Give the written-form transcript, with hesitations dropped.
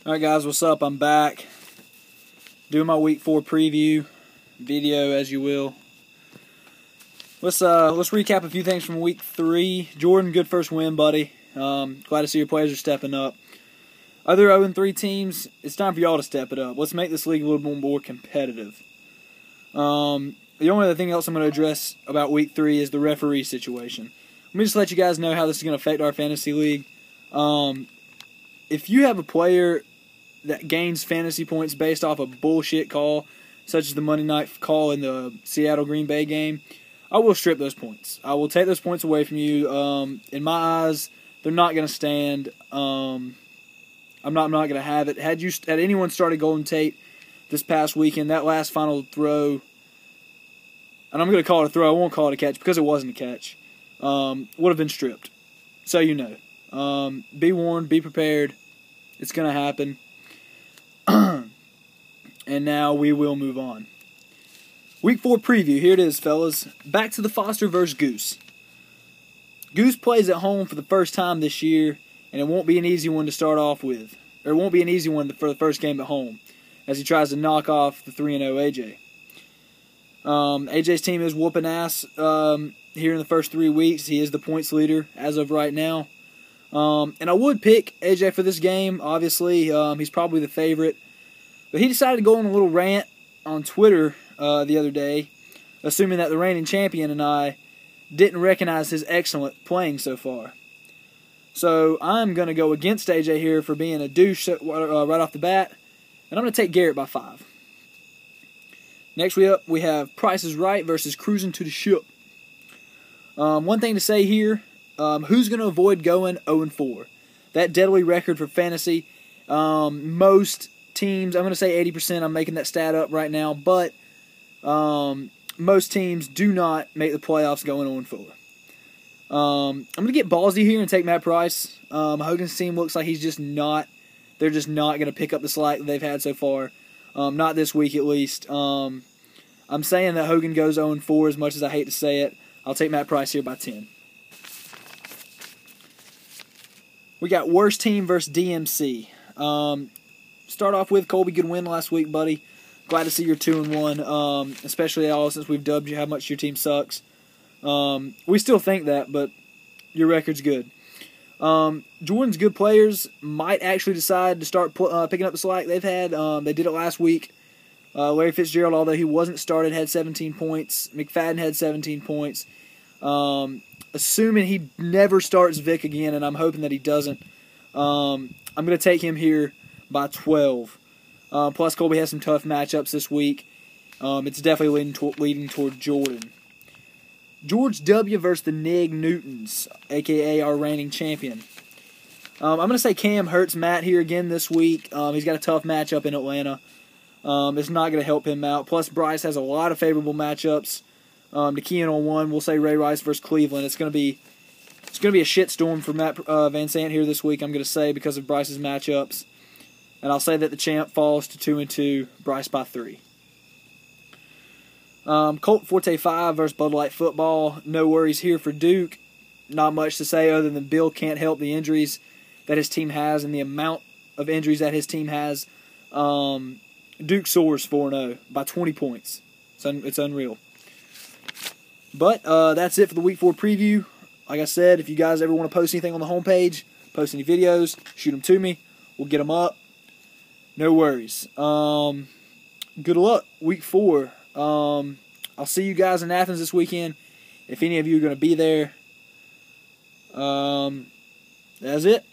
Alright guys, what's up? I'm back doing my week 4 preview video, as you will. Let's recap a few things from week 3. Jordan, good first win, buddy. Glad to see your players are stepping up. Other 0-3 teams, it's time for y'all to step it up. Let's make this league a little more competitive. The only other thing else I'm going to address about week 3 is the referee situation. Let me just let you guys know how this is going to affect our fantasy league. If you have a player that gains fantasy points based off a bullshit call, such as the Monday night call in the Seattle-Green Bay game, I will strip those points. I will take those points away from you. In my eyes, they're not going to stand. I'm not going to have it. Had anyone started Golden Tate this past weekend, that last final throw, and I'm going to call it a throw, I won't call it a catch because it wasn't a catch, would have been stripped. So you know. Be warned, be prepared. It's going to happen. And now we will move on. Week 4 preview. Here it is, fellas. Back to the Foster versus Goose. Goose plays at home for the first time this year, and it won't be an easy one to start off with. Or it won't be an easy one for the first game at home, as he tries to knock off the 3-0 AJ. AJ's team is whooping ass here in the first 3 weeks. He is the points leader as of right now. And I would pick AJ for this game. Obviously, he's probably the favorite. But he decided to go on a little rant on Twitter the other day, assuming that the reigning champion and I didn't recognize his excellent playing so far. So I'm going to go against AJ here for being a douche right off the bat, and I'm going to take Garrett by 5. Next we have Price is Right versus Cruising to the Ship. One thing to say here, who's going to avoid going 0-4? That deadly record for fantasy. Most teams, I'm going to say 80%, I'm making that stat up right now, but most teams do not make the playoffs going 0-4. I'm going to get ballsy here and take Matt Price. Hogan's team looks like they're just not going to pick up the slack that they've had so far. Not this week at least. I'm saying that Hogan goes 0-4 as much as I hate to say it. I'll take Matt Price here by 10. We got Worst Team versus DMC. Start off with Colby, good win last week, buddy. Glad to see you're 2-1, especially all since we've dubbed you how much your team sucks. We still think that, but your record's good. Jordan's good players might actually decide to start picking up the slack they've had. They did it last week. Larry Fitzgerald, although he wasn't started, had 17 points. McFadden had 17 points. Assuming he never starts Vic again, and I'm hoping that he doesn't, I'm going to take him here by 12. Plus, Colby has some tough matchups this week. It's definitely leading toward Jordan. George W. versus the Nig Newtons, a.k.a. our reigning champion. I'm going to say Cam hurts Matt here again this week. He's got a tough matchup in Atlanta. It's not going to help him out. Plus, Bryce has a lot of favorable matchups. To key in on one, we'll say Ray Rice versus Cleveland. It's going to be a shitstorm for Matt Van Sant here this week, I'm going to say, because of Bryce's matchups. And I'll say that the champ falls to 2-2, Bryce by 3. Colt Forte 5 versus Bud Light Football. No worries here for Duke. Not much to say other than Bill can't help the injuries that his team has and the amount of injuries that his team has. Duke soars 4-0 by 20 points. It's unreal. But that's it for the Week 4 preview. Like I said, if you guys ever want to post anything on the homepage, post any videos, shoot them to me. We'll get them up. No worries. Good luck, Week 4. I'll see you guys in Athens this weekend. If any of you are going to be there. That's it.